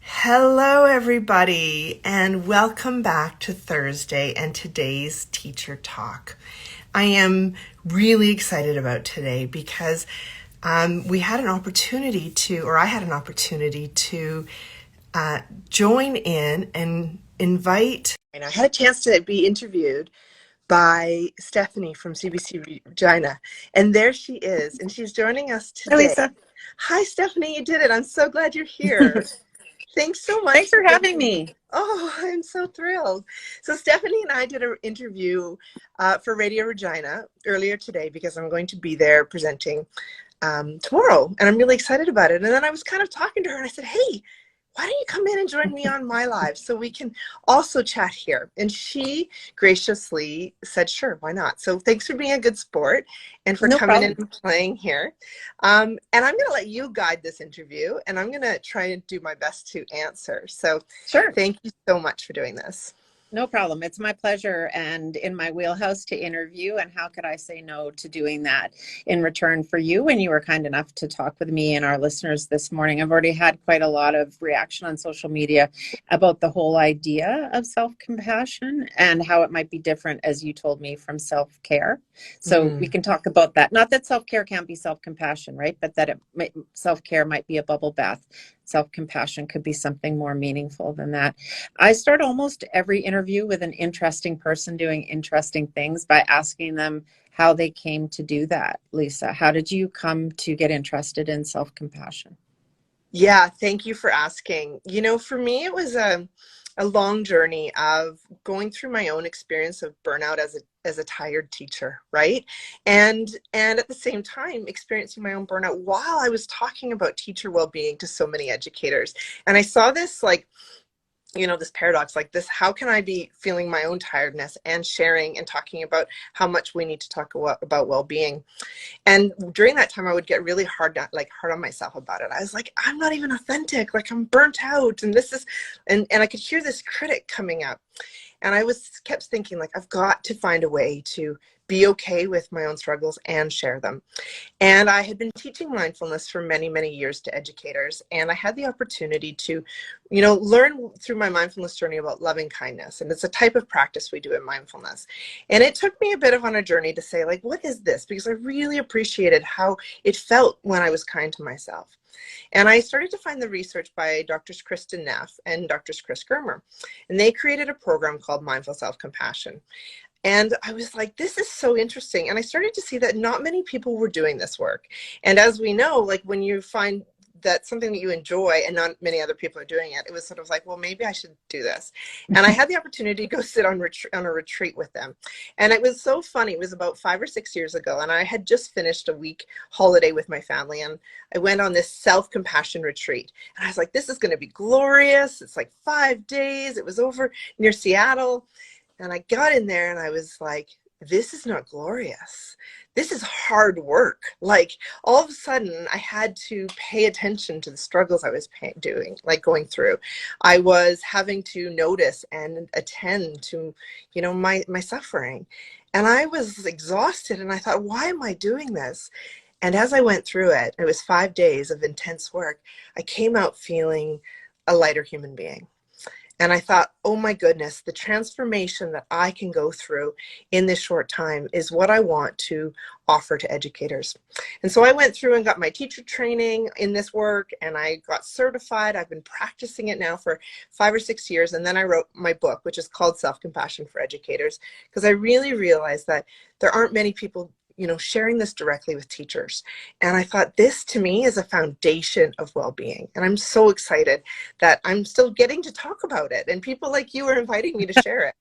Hello, everybody, and welcome back to Thursday and today's Teacher Talk. I am really excited about today because we had an opportunity I had an opportunity to join in and invite. And I had a chance to be interviewed by Stefani from CBC Regina, and there she is, and she's joining us Hi, today. Lisa. Hi, Stefani, you did it. I'm so glad you're here. Thanks so much Thanks for for having jumping. me. Oh, I'm so thrilled. So Stephanie and I did an interview for Radio Regina earlier today because I'm going to be there presenting tomorrow, and I'm really excited about it. And then I was kind of talking to her, and I said, hey, why don't you come in and join me on my live so we can also chat here? And she graciously said, sure, why not? So thanks for being a good sport and for No coming in problem. and playing here. And I'm going to let you guide this interview, and I'm going to try and do my best to answer. So Sure. thank you so much for doing this. No problem. It's my pleasure and in my wheelhouse to interview. And how could I say no to doing that in return for you when you were kind enough to talk with me and our listeners this morning? I've already had quite a lot of reaction on social media about the whole idea of self-compassion and how it might be different, as you told me, from self-care. So we can talk about that. Not that self-care can't be self-compassion, right? But that self-care might be a bubble bath. Self-compassion could be something more meaningful than that. I start almost every interview with an interesting person doing interesting things by asking them how they came to do that. Lisa, how did you come to get interested in self-compassion? Yeah, thank you for asking. You know, for me, it was a long journey of going through my own experience of burnout as a tired teacher, right? And at the same time, experiencing my own burnout while I was talking about teacher well-being to so many educators. And I saw this this paradox, like this, how can I be feeling my own tiredness and sharing and talking about how much we need to talk about well-being? And during that time, I would get really hard on myself about it. I was like, I'm not even authentic. Like, I'm burnt out. And this is, and I could hear this critic coming up. And I kept thinking, like, I've got to find a way to be okay with my own struggles and share them. And I had been teaching mindfulness for many, many years to educators. And I had the opportunity to, learn through my mindfulness journey about loving kindness. And it's a type of practice we do in mindfulness. And it took me a bit of on a journey to say, like, what is this? Because I really appreciated how it felt when I was kind to myself. And I started to find the research by Drs. Kristen Neff and Drs. Chris Germer. And they created a program called Mindful Self-Compassion. And I was like, this is so interesting. And I started to see that not many people were doing this work. And as we know, like when you find that something that you enjoy and not many other people are doing it, it was sort of like, well, maybe I should do this. And I had the opportunity to go sit on a retreat with them. And it was so funny. It was about 5 or 6 years ago. And I had just finished a week holiday with my family. And I went on this self-compassion retreat. And I was like, this is going to be glorious. It's like 5 days. It was over near Seattle. And I got in there and I was like, this is not glorious. This is hard work. Like all of a sudden I had to pay attention to the struggles I was going through. I was having to notice and attend to, my suffering. And I was exhausted and I thought, why am I doing this? And as I went through it, it was 5 days of intense work. I came out feeling a lighter human being. And I thought, oh my goodness, the transformation that I can go through in this short time is what I want to offer to educators. And so I went through and got my teacher training in this work and I got certified. I've been practicing it now for 5 or 6 years. And then I wrote my book, which is called Self-Compassion for Educators, because I really realized that there aren't many people sharing this directly with teachers. And I thought this to me is a foundation of well-being. And I'm so excited that I'm still getting to talk about it. And people like you are inviting me to share it.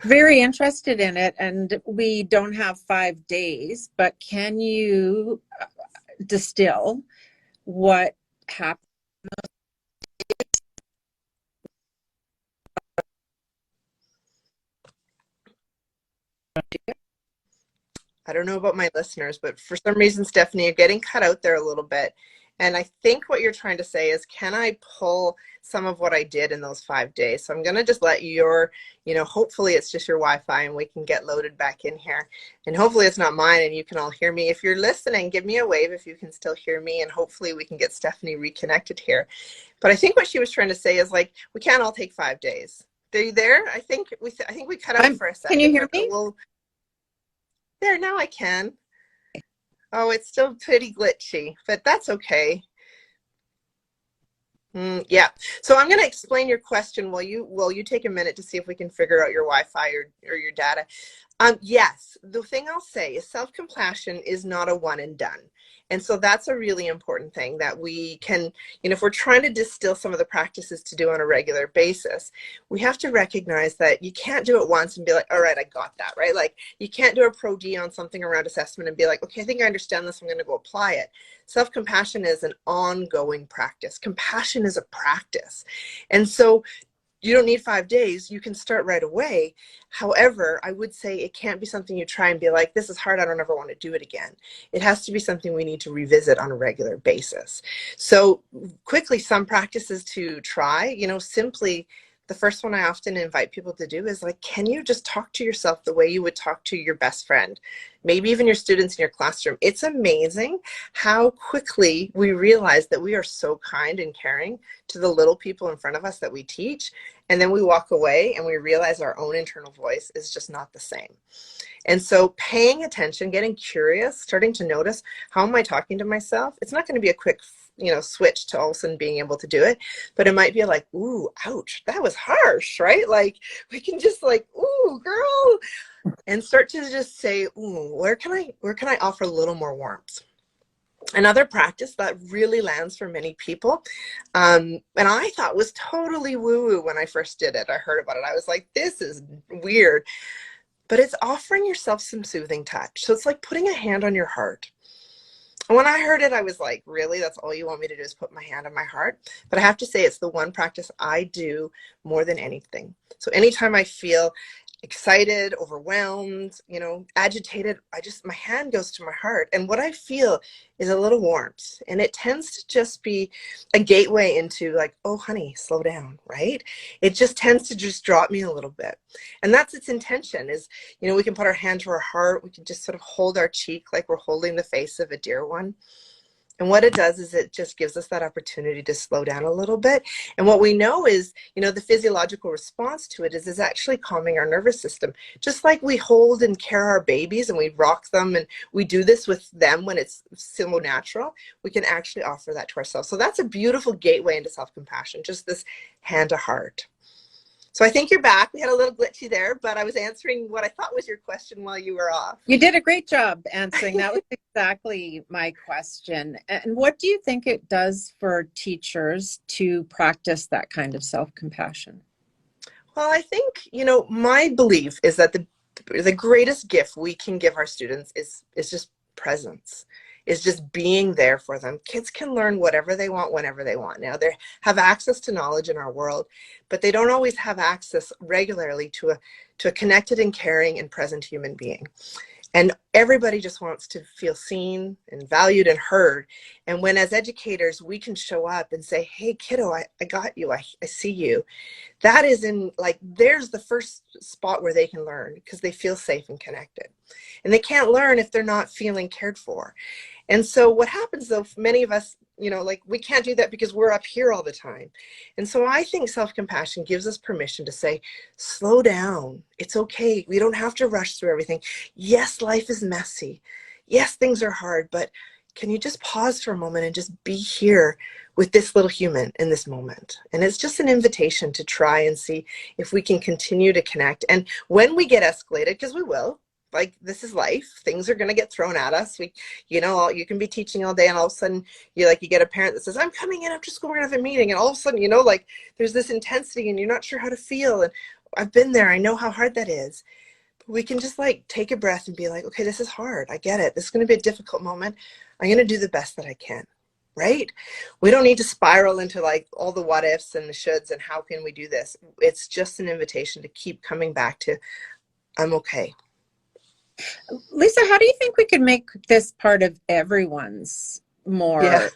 Very interested in it. And we don't have 5 days, but can you distill what happened? I don't know about my listeners, but for some reason, Stephanie, you're getting cut out there a little bit. And I think what you're trying to say is, can I pull some of what I did in those 5 days? So I'm going to just let hopefully it's just your Wi-Fi and we can get loaded back in here. And hopefully it's not mine and you can all hear me. If you're listening, give me a wave if you can still hear me, and hopefully we can get Stefani reconnected here. But I think what she was trying to say is, like, we can't all take 5 days. Are you there? I think we cut out for a second. Can you hear me? There, now I can. Oh, it's still pretty glitchy, but that's okay. Yeah. So I'm going to explain your question while you take a minute to see if we can figure out your Wi-Fi or your data. Yes, the thing I'll say is self-compassion is not a one and done. And so that's a really important thing that we can, if we're trying to distill some of the practices to do on a regular basis, we have to recognize that you can't do it once and be like, all right, I got that, right? Like, you can't do a Pro D on something around assessment and be like, okay, I think I understand this, I'm going to go apply it. Self-compassion is an ongoing practice. Compassion is a practice. And so you don't need 5 days. You can start right away. However, I would say it can't be something you try and be like, this is hard, I don't ever want to do it again. It has to be something we need to revisit on a regular basis. So quickly, some practices to try, simply the first one I often invite people to do is, like, can you just talk to yourself the way you would talk to your best friend? Maybe even your students in your classroom. It's amazing how quickly we realize that we are so kind and caring to the little people in front of us that we teach. And then we walk away and we realize our own internal voice is just not the same. And so paying attention, getting curious, starting to notice, how am I talking to myself? It's not going to be a quick switch to all of a sudden being able to do it, but it might be like, ooh, ouch, that was harsh, right? Like, we can just like, ooh, girl, and start to just say, ooh, where can I offer a little more warmth? Another practice that really lands for many people, and I thought was totally woo-woo when I first did it. I heard about it. I was like, this is weird, but it's offering yourself some soothing touch. So it's like putting a hand on your heart. When I heard it, I was like, really? That's all you want me to do is put my hand on my heart? But I have to say, it's the one practice I do more than anything. So anytime I feel excited, overwhelmed, agitated, my hand goes to my heart. And what I feel is a little warmth. And it tends to just be a gateway into, like, oh, honey, slow down, right? It just tends to just drop me a little bit. And that's its intention is, we can put our hand to our heart. We can just sort of hold our cheek like we're holding the face of a dear one. And what it does is it just gives us that opportunity to slow down a little bit. And what we know is, the physiological response to it is actually calming our nervous system. Just like we hold and care our babies and we rock them, and we do this with them when it's so natural, we can actually offer that to ourselves. So that's a beautiful gateway into self-compassion, just this hand to heart. So I think you're back. We had a little glitchy there, but I was answering what I thought was your question while you were off. You did a great job answering. That was exactly my question. And what do you think it does for teachers to practice that kind of self-compassion? Well, I think, my belief is that the greatest gift we can give our students is just presence, is just being there for them. Kids can learn whatever they want, whenever they want. Now, they have access to knowledge in our world, but they don't always have access regularly to a connected and caring and present human being. And everybody just wants to feel seen and valued and heard. And when, as educators, we can show up and say, hey, kiddo, I got you. I see you. That is there's the first spot where they can learn, because they feel safe and connected. And they can't learn if they're not feeling cared for. And so what happens, though, many of us, we can't do that because we're up here all the time. And so I think self-compassion gives us permission to say, slow down. It's okay. We don't have to rush through everything. Yes, life is messy. Yes, things are hard, but can you just pause for a moment and just be here with this little human in this moment? And it's just an invitation to try and see if we can continue to connect. And when we get escalated, because we will, like, this is life, things are going to get thrown at us. You can be teaching all day and all of a sudden you get a parent that says, I'm coming in after school, we're going to have a meeting. And all of a sudden, there's this intensity and you're not sure how to feel. And I've been there. I know how hard that is. But we can just take a breath and be like, okay, this is hard. I get it. This is going to be a difficult moment. I'm going to do the best that I can. Right? We don't need to spiral into all the what ifs and the shoulds and how can we do this. It's just an invitation to keep coming back to, I'm okay. Lisa, how do you think we could make this part of everyone's more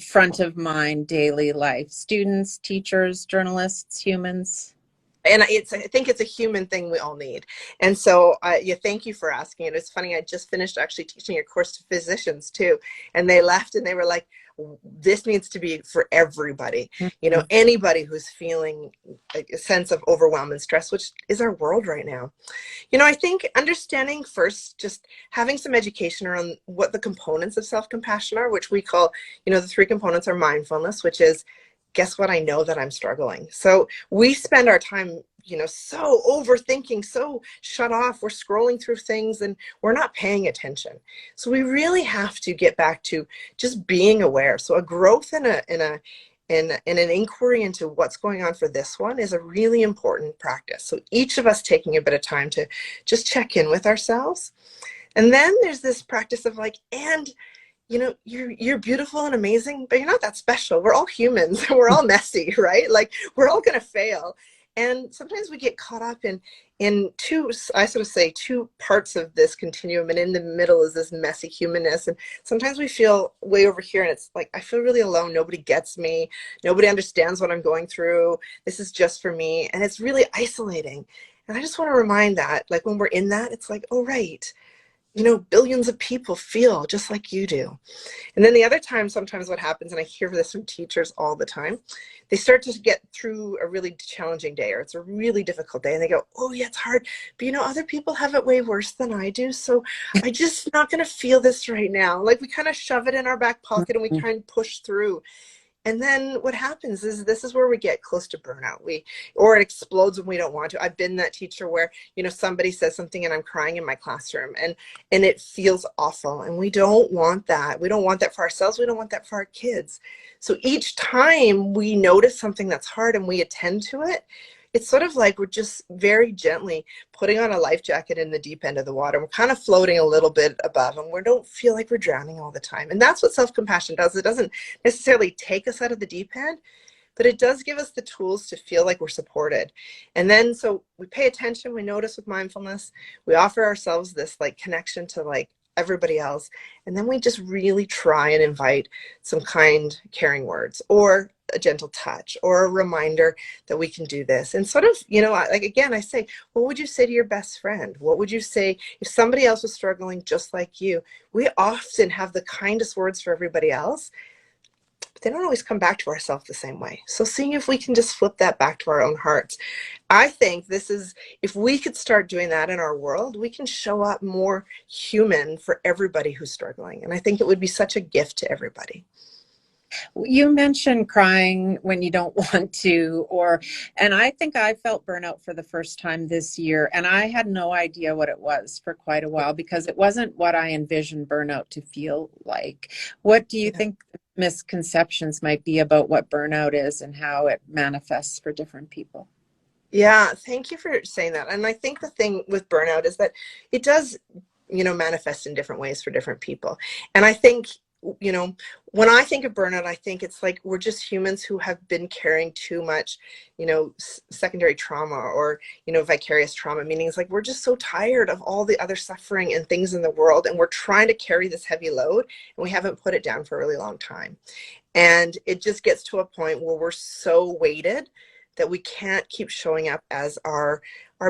front of mind daily life? Students, teachers, journalists, humans? And I think it's a human thing we all need. And so, yeah, thank you for asking it. It's funny, I just finished actually teaching a course to physicians too, and they left and they were like, this needs to be for everybody. You know, anybody who's feeling a sense of overwhelm and stress, which is our world right now. You know, I think understanding first, just having some education around what the components of self-compassion are, which we call, you know, the three components are mindfulness, which is, guess what? I know that I'm struggling. So we spend our time, you know, so overthinking, so shut off. We're scrolling through things and we're not paying attention. So we really have to get back to just being aware. So a growth in an inquiry into what's going on for this one is a really important practice. So each of us taking a bit of time to just check in with ourselves. And then there's this practice of like, and you know, you're beautiful and amazing, but you're not that special. We're all humans. We're all messy, right? Like we're all going to fail. And sometimes we get caught up in two, I sort of say, two parts of this continuum, and in the middle is this messy humanness. And sometimes we feel way over here and it's like, I feel really alone. Nobody gets me. Nobody understands what I'm going through. This is just for me. And it's really isolating. And I just want to remind that, like when we're in that, it's like, oh, right. You know, billions of people feel just like you do. And then the other time, sometimes what happens, and I hear this from teachers all the time, they start to get through a really challenging day, or it's a really difficult day, and they go, oh yeah, it's hard, but you know, other people have it way worse than I do, so I just not going to feel this right now. Like we kind of shove it in our back pocket and we try and push through. And then what happens is this is where we get close to burnout. Or it explodes when we don't want to. I've been that teacher where, you know, somebody says something and I'm crying in my classroom and it feels awful. And we don't want that. We don't want that for ourselves. We don't want that for our kids. So each time we notice something that's hard and we attend to it, it's sort of like we're just very gently putting on a life jacket in the deep end of the water. We're kind of floating a little bit above and we don't feel like we're drowning all the time. And that's what self-compassion does. It doesn't necessarily take us out of the deep end, but it does give us the tools to feel like we're supported. And then, so we pay attention, we notice with mindfulness, we offer ourselves this like connection to like everybody else. And then we just really try and invite some kind, caring words or a gentle touch or a reminder that we can do this. And sort of, you know, like, again, I say, what would you say to your best friend? What would you say if somebody else was struggling just like you? We often have the kindest words for everybody else, but they don't always come back to ourselves the same way. So seeing if we can just flip that back to our own hearts. I think this is, if we could start doing that in our world, we can show up more human for everybody who's struggling. And I think it would be such a gift to everybody. You mentioned crying when you don't want to, and I think I felt burnout for the first time this year, and I had no idea what it was for quite a while because it wasn't what I envisioned burnout to feel like. What do you think misconceptions might be about what burnout is and how it manifests for different people? Yeah, thank you for saying that. And I think the thing with burnout is that it does, you know, manifest in different ways for different people. And I think, you know, when I think of burnout, I think it's like we're just humans who have been carrying too much, you know, secondary trauma or, you know, vicarious trauma, meaning it's like we're just so tired of all the other suffering and things in the world. And we're trying to carry this heavy load and we haven't put it down for a really long time. And it just gets to a point where we're so weighted that we can't keep showing up as our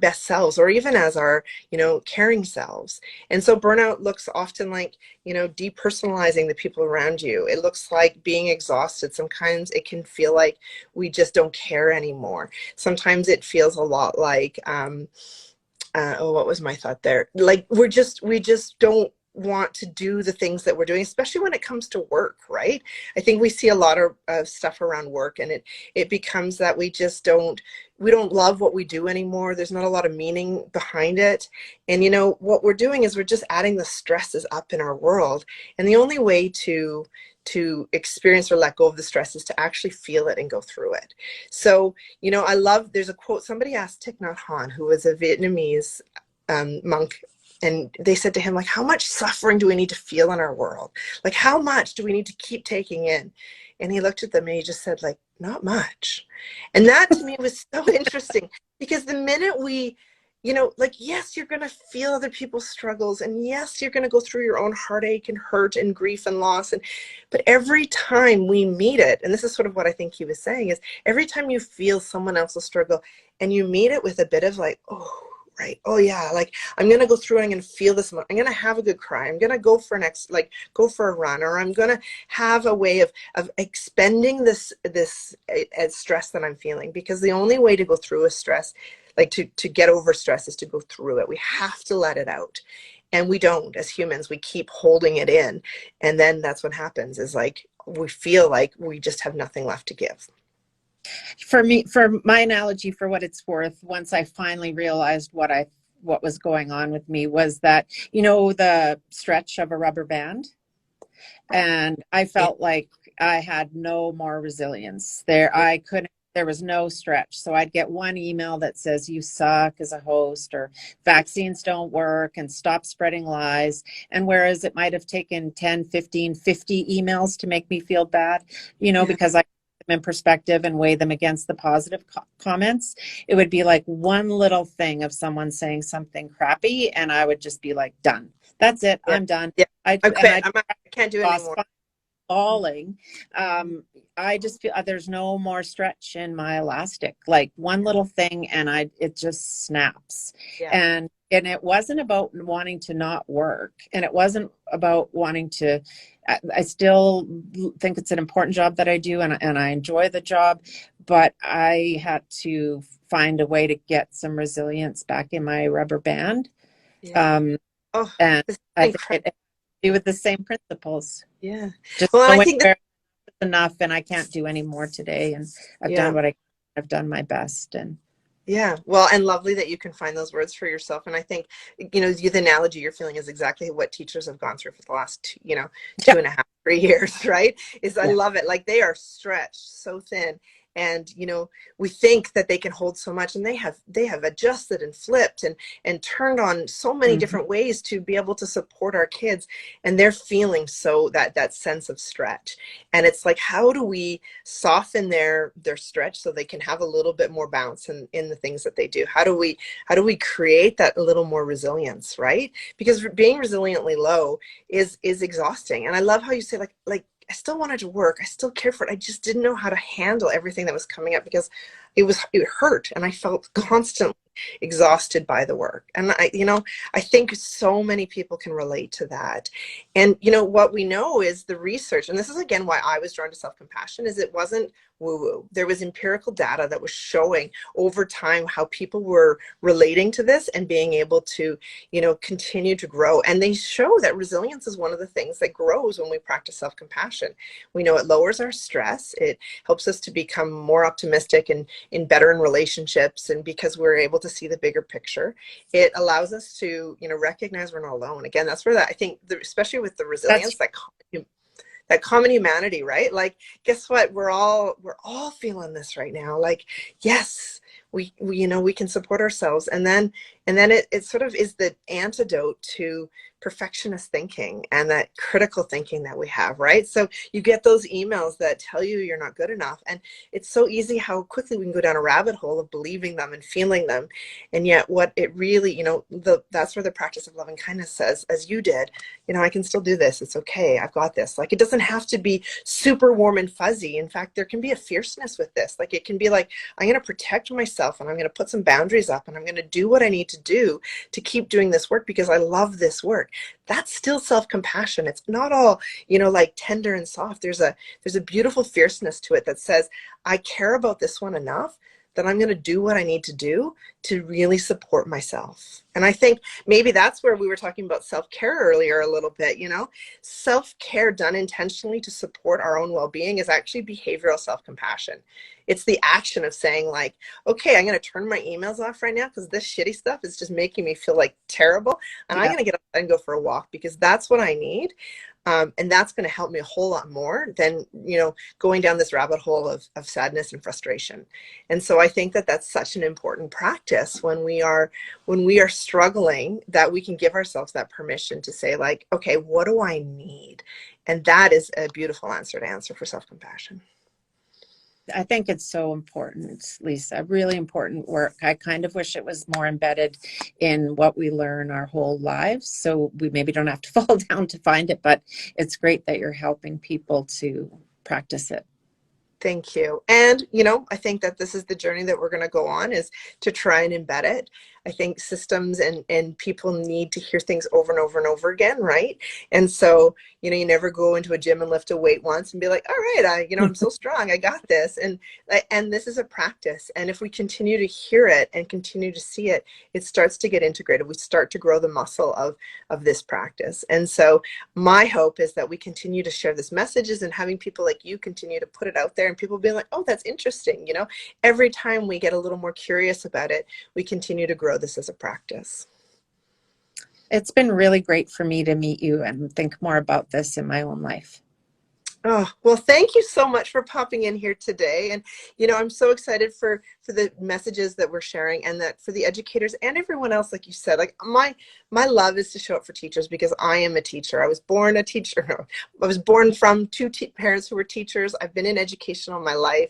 best selves or even as our, you know, caring selves. And so burnout looks often like, you know, depersonalizing the people around you. It looks like being exhausted. Sometimes it can feel like we just don't care anymore. Sometimes it feels a lot like, what was my thought there? Like we just don't want to do the things that we're doing, especially when it comes to work, right? I think we see a lot of stuff around work and it becomes that we don't love what we do anymore. There's not a lot of meaning behind it. And you know, what we're doing is we're just adding the stresses up in our world. And the only way to experience or let go of the stress is to actually feel it and go through it. So, you know, there's a quote, somebody asked Thich Nhat Hanh, who was a Vietnamese monk. And they said to him, like, how much suffering do we need to feel in our world? Like, how much do we need to keep taking in? And he looked at them and he just said, like, not much. And that to me was so interesting because the minute we like, yes, you're going to feel other people's struggles, and yes, you're going to go through your own heartache and hurt and grief and loss. But every time we meet it, and this is sort of what I think he was saying, is every time you feel someone else's struggle and you meet it with a bit of like, oh, right. Oh yeah. Like, I'm going to go through and I'm going to feel this. I'm going to have a good cry. I'm going to go for go for a run, or I'm going to have a way of expending this stress that I'm feeling, because the only way to go through a stress, like to get over stress, is to go through it. We have to let it out. And we don't, as humans, we keep holding it in. And then that's what happens, is like, we feel like we just have nothing left to give. For me, for my analogy, for what it's worth, once I finally realized what was going on with me, was that, the stretch of a rubber band, and I felt like I had no more resilience there. There was no stretch. So I'd get one email that says, you suck as a host, or vaccines don't work, and stop spreading lies. And whereas it might have taken 10, 15, 50 emails to make me feel bad, because I put them in perspective and weigh them against the positive comments, it would be like one little thing of someone saying something crappy, and I would just be like, done. That's it. Yeah. I'm done. Yeah. I quit. I can't do it anymore. Falling. I just feel there's no more stretch in my elastic. Like one little thing, and it just snaps. Yeah. And it wasn't about wanting to not work, and it wasn't about wanting to. I still think it's an important job that I do, and I enjoy the job, but I had to find a way to get some resilience back in my rubber band. Yeah. And I think it do with the same principles. Yeah. Just well, knowing I think that's enough, and I can't do any more today, and I've done what I've done my best. And yeah, well, and lovely that you can find those words for yourself. And I think, the analogy you're feeling is exactly what teachers have gone through for the last, 2.5, 3 years, right? I love it. Like, they are stretched so thin. And, we think that they can hold so much, and they have adjusted and flipped and turned on so many different ways to be able to support our kids. And they're feeling so that sense of stretch. And it's like, how do we soften their stretch so they can have a little bit more bounce in the things that they do? How do we create that a little more resilience, right? Because being resiliently low is exhausting. And I love how you say, like, I still wanted to work. I still cared for it. I just didn't know how to handle everything that was coming up, because it hurt, and I felt constantly exhausted by the work. And I think so many people can relate to that. And what we know is the research, and this is again why I was drawn to self-compassion, is it wasn't woo-woo. There was empirical data that was showing over time how people were relating to this and being able to continue to grow. And they show that resilience is one of the things that grows when we practice self-compassion. We know it lowers our stress. It helps us to become more optimistic and better in relationships. And because we're able to see the bigger picture, it allows us to recognize we're not alone. Again, that's where I think especially with the resilience, that common humanity, right? Like, guess what? We're all feeling this right now. Like, yes, we can support ourselves. And then it sort of is the antidote to perfectionist thinking and that critical thinking that we have, right? So you get those emails that tell you you're not good enough. And it's so easy how quickly we can go down a rabbit hole of believing them and feeling them. And yet what it really, that's where the practice of loving kindness says, as you did, I can still do this. It's okay. I've got this. Like, it doesn't have to be super warm and fuzzy. In fact, there can be a fierceness with this. Like, it can be like, I'm going to protect myself, and I'm going to put some boundaries up, and I'm going to do what I need to do to keep doing this work because I love this work. That's still self-compassion. It's not all, like tender and soft. There's a beautiful fierceness to it that says, I care about this one enough that I'm going to do what I need to do to really support myself. And I think maybe that's where we were talking about self-care earlier a little bit. Self-care done intentionally to support our own well-being is actually behavioral self-compassion. It's the action of saying, like, okay, I'm going to turn my emails off right now because this shitty stuff is just making me feel like terrible. And I'm going to get up and go for a walk because that's what I need. And that's going to help me a whole lot more than, going down this rabbit hole of sadness and frustration. And so I think that that's such an important practice when we are struggling, that we can give ourselves that permission to say, like, okay, what do I need? And that is a beautiful answer for self-compassion. I think it's so important, Lisa, really important work. I kind of wish it was more embedded in what we learn our whole lives. So we maybe don't have to fall down to find it, but it's great that you're helping people to practice it. Thank you. And, you know, I think that this is the journey that we're going to go on, is to try and embed it. I think systems and people need to hear things over and over and over again, right? And so, you know, you never go into a gym and lift a weight once and be like, all right, I'm so strong, I got this. And this is a practice. And if we continue to hear it and continue to see it, it starts to get integrated. We start to grow the muscle of this practice. And so my hope is that we continue to share this messages, and having people like you continue to put it out there, and people being like, oh, that's interesting. You know, every time we get a little more curious about it, we continue to grow this as a practice. It's been really great for me to meet you and think more about this in my own life. Oh, well, thank you so much for popping in here today. And, you know, I'm so excited for the messages that we're sharing, and that for the educators and everyone else, like you said, like my love is to show up for teachers, because I am a teacher. I was born a teacher. I was born from two parents who were teachers. I've been in education all my life.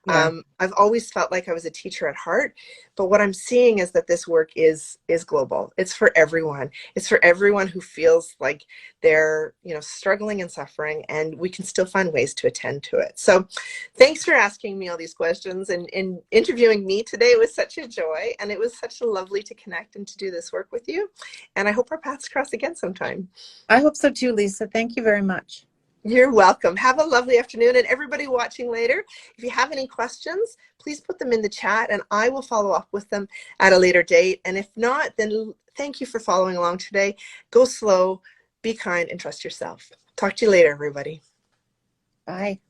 Yeah. I've always felt like I was a teacher at heart, but what I'm seeing is that this work is global. It's for everyone. It's for everyone who feels like they're, you know, struggling and suffering, and we can still find ways to attend to it. So thanks for asking me all these questions and interviewing me today. It was such a joy, and it was such a lovely to connect and to do this work with you. And I hope our paths cross again sometime. I hope so too, Lisa. Thank you very much. You're welcome. Have a lovely afternoon. And everybody watching later, if you have any questions, please put them in the chat, and I will follow up with them at a later date. And if not, then thank you for following along today. Go slow, be kind, and trust yourself. Talk to you later, everybody. Bye.